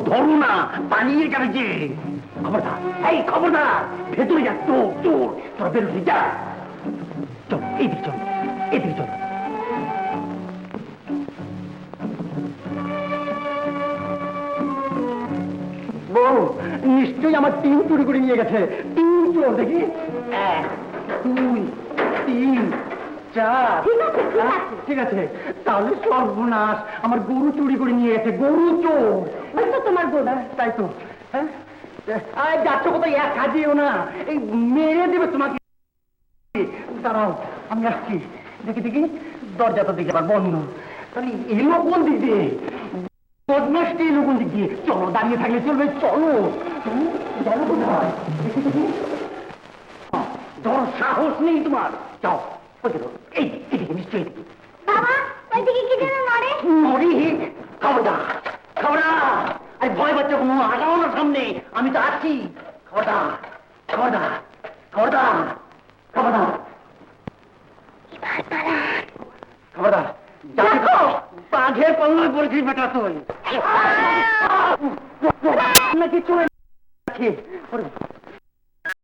ধরো না, পালিয়ে গেল যে। খবরদার, এই খবরদার, ভেতরে যা, চোর চোর, তোরা বেরোতে যা। চল, এদিকে চল, এদিকে চল। বউ, নিশ্চয়ই আমার টিম চুরি করে নিয়ে গেছে। টিম চোর, দেখি 1 2 3 4। ঠিক আছে, তাহলে সর্বনাশ, আমার গরু চুরি করে নিয়ে গেছে। গরু চোর। তোমার গরু? তাই তো। হ্যাঁ, যাচ্ছ কোথায়? এক কাজেও না, এই মেরে দেবে তোমাকে। দাঁড়াও, আমি আসছি। দেখি দেখি, দরজাটা দিকে আবার বন্ধ। তাহলে এলো কোন দিক দিয়ে? বদমাসটি এলো কোন দিক দিয়ে? চলো, দাঁড়িয়ে থাকলে চলবে, চলো। গেল কোথায়? দেখি দেখি। ধর, সাহস নেই তোমার। যাও, এই এদিকে, নিশ্চয়ই খবরদার, খবরদার। আরে ভয় পাচ্ছ কোনো? আগাও না সামনে, আমি তো আছি। খবরদার, খবরদার, খবরদার, খবরদার, খবরদার। বাঘের পাল্লায় পড়েছিস বেটা তুই। নাকি চলে